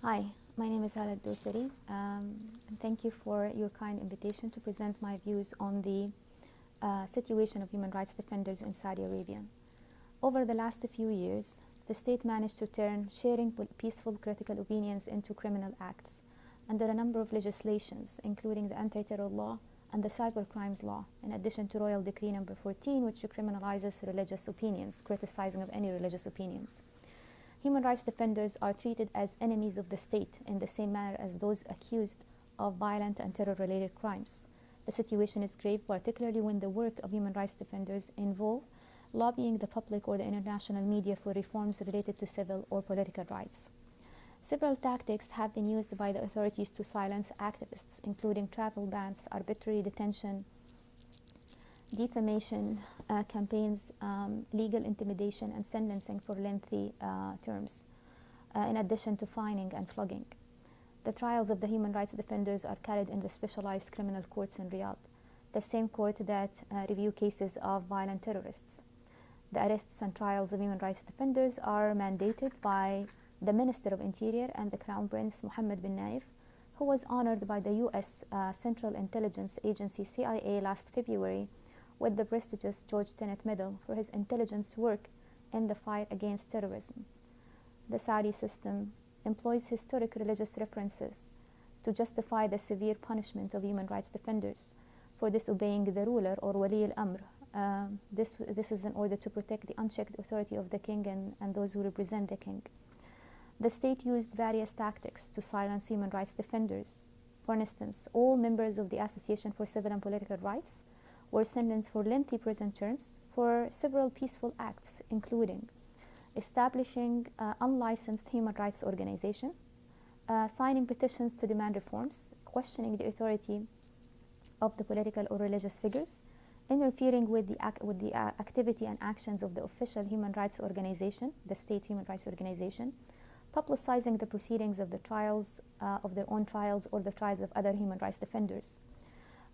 Hi, my name is Hala Dosari, and thank you for your kind invitation to present my views on the situation of human rights defenders in Saudi Arabia. Over the last few years, the state managed to turn sharing peaceful critical opinions into criminal acts under a number of legislations, including the anti-terror law and the cybercrimes law, in addition to Royal Decree No. 14, which criminalizes religious opinions, criticizing of any religious opinions. Human rights defenders are treated as enemies of the state in the same manner as those accused of violent and terror-related crimes. The situation is grave, particularly when the work of human rights defenders involve lobbying the public or the international media for reforms related to civil or political rights. Several tactics have been used by the authorities to silence activists, including travel bans, arbitrary detention, defamation campaigns, legal intimidation, and sentencing for lengthy terms, in addition to fining and flogging. The trials of the human rights defenders are carried in the specialized criminal courts in Riyadh, the same court that review cases of violent terrorists. The arrests and trials of human rights defenders are mandated by the Minister of Interior and the Crown Prince Mohammed bin Naif, who was honored by the U.S. Central Intelligence Agency CIA last February with the prestigious George Tenet Medal for his intelligence work in the fight against terrorism. The Saudi system employs historic religious references to justify the severe punishment of human rights defenders for disobeying the ruler or Wali al-Amr. This is in order to protect the unchecked authority of the king and those who represent the king. The state used various tactics to silence human rights defenders. For instance, all members of the Association for Civil and Political Rights were sentenced for lengthy prison terms for several peaceful acts, including establishing unlicensed human rights organization, signing petitions to demand reforms, questioning the authority of the political or religious figures, interfering with the activity and actions of the official human rights organization, the state human rights organization, publicizing the proceedings of the trials of their own trials or the trials of other human rights defenders.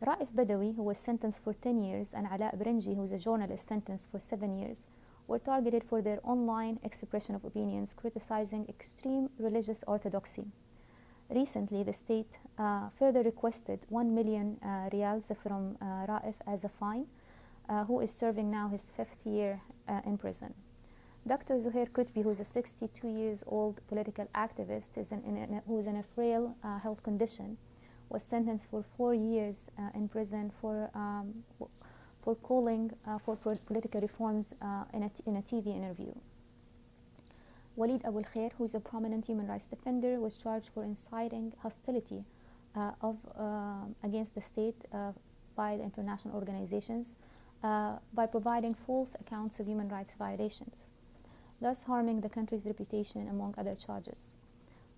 Raif Badawi, who was sentenced for 10 years, and Ala Brenji, who is a journalist sentenced for 7 years, were targeted for their online expression of opinions criticizing extreme religious orthodoxy. Recently, the state further requested 1 million riyals from Raif as a fine, who is serving now his 5th year in prison. Dr. Zuhair Qutbi, who is a 62 years old political activist who is in a frail health condition, was sentenced for 4 years in prison for calling for political reforms in a TV interview. Walid Abu Khair, who is a prominent human rights defender, was charged for inciting hostility against the state by the international organizations by providing false accounts of human rights violations, thus harming the country's reputation, among other charges.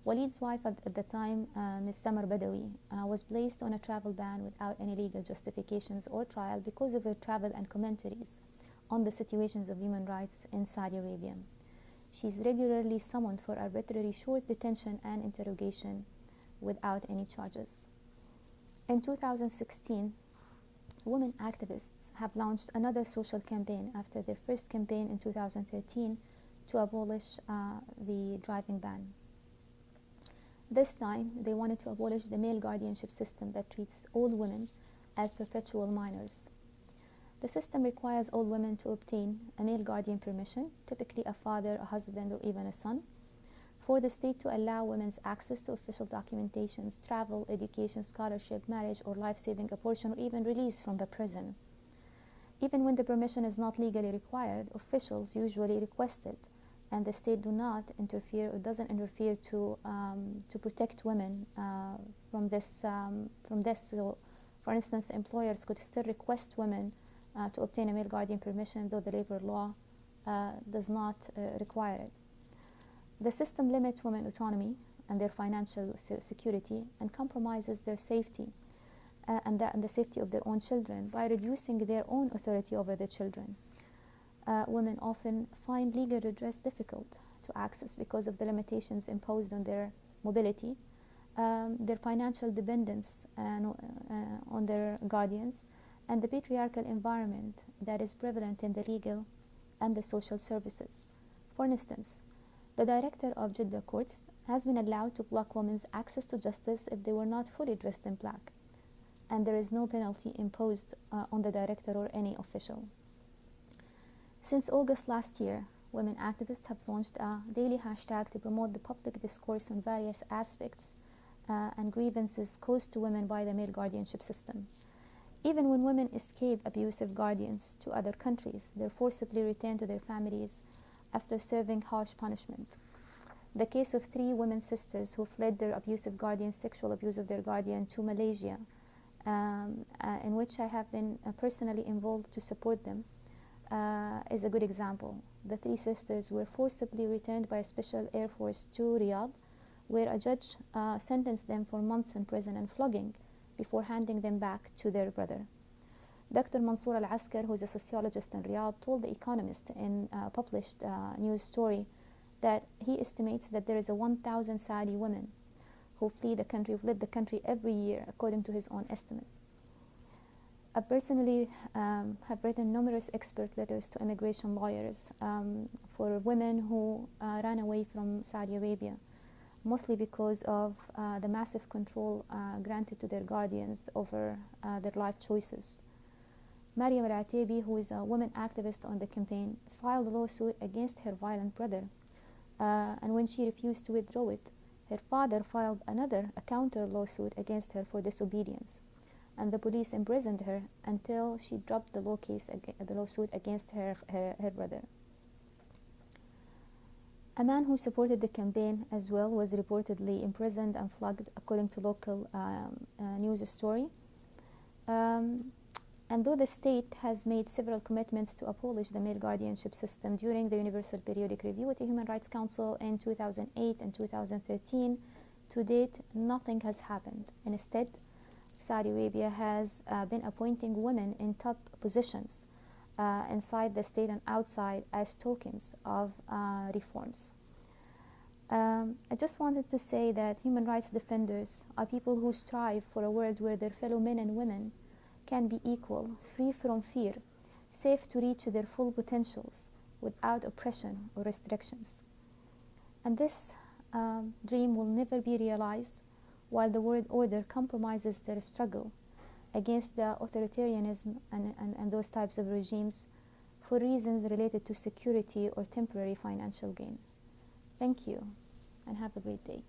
Walid's wife at the time, Ms. Samar Badawi, was placed on a travel ban without any legal justifications or trial because of her travel and commentaries on the situations of human rights in Saudi Arabia. She is regularly summoned for arbitrary short detention and interrogation without any charges. In 2016, women activists have launched another social campaign after their first campaign in 2013 to abolish the driving ban. This time, they wanted to abolish the male guardianship system that treats all women as perpetual minors. The system requires all women to obtain a male guardian permission, typically a father, a husband, or even a son, for the state to allow women's access to official documentations, travel, education, scholarship, marriage, or life-saving abortion, or even release from the prison. Even when the permission is not legally required, officials usually request it, and the state doesn't interfere to protect women from this. So, for instance, employers could still request women to obtain a male guardian permission, though the labor law does not require it. The system limits women's autonomy and their financial security, and compromises their safety and the safety of their own children by reducing their own authority over their children. Women often find legal redress difficult to access because of the limitations imposed on their mobility, their financial dependence on their guardians, and the patriarchal environment that is prevalent in the legal and the social services. For instance, the director of Jeddah courts has been allowed to block women's access to justice if they were not fully dressed in black, and there is no penalty imposed on the director or any official. Since August last year, women activists have launched a daily hashtag to promote the public discourse on various aspects and grievances caused to women by the male guardianship system. Even when women escape abusive guardians to other countries, they're forcibly returned to their families after serving harsh punishment. The case of 3 women sisters who fled their abusive guardian's sexual abuse of their guardian to Malaysia, in which I have been personally involved to support them, is a good example. The 3 sisters were forcibly returned by a special Air Force to Riyadh, where a judge sentenced them for months in prison and flogging before handing them back to their brother. Dr. Mansour Al-Askar, who is a sociologist in Riyadh, told The Economist in a published news story that he estimates that there is a 1,000 Saudi women who flee the country, who leave the country every year, according to his own estimate. I personally have written numerous expert letters to immigration lawyers for women who ran away from Saudi Arabia, mostly because of the massive control granted to their guardians over their life choices. Mariam Al-Ataibi, who is a woman activist on the campaign, filed a lawsuit against her violent brother, and when she refused to withdraw it, her father filed a counter lawsuit against her for disobedience, and the police imprisoned her until she dropped the lawsuit against her brother. A man who supported the campaign as well was reportedly imprisoned and flogged, according to local news story. And though the state has made several commitments to abolish the male guardianship system during the Universal Periodic Review at the Human Rights Council in 2008 and 2013, to date, nothing has happened. Instead, Saudi Arabia has been appointing women in top positions inside the state and outside as tokens of reforms. I just wanted to say that human rights defenders are people who strive for a world where their fellow men and women can be equal, free from fear, safe to reach their full potentials without oppression or restrictions. And this dream will never be realized while the world order compromises their struggle against the authoritarianism and those types of regimes for reasons related to security or temporary financial gain. Thank you, and have a great day.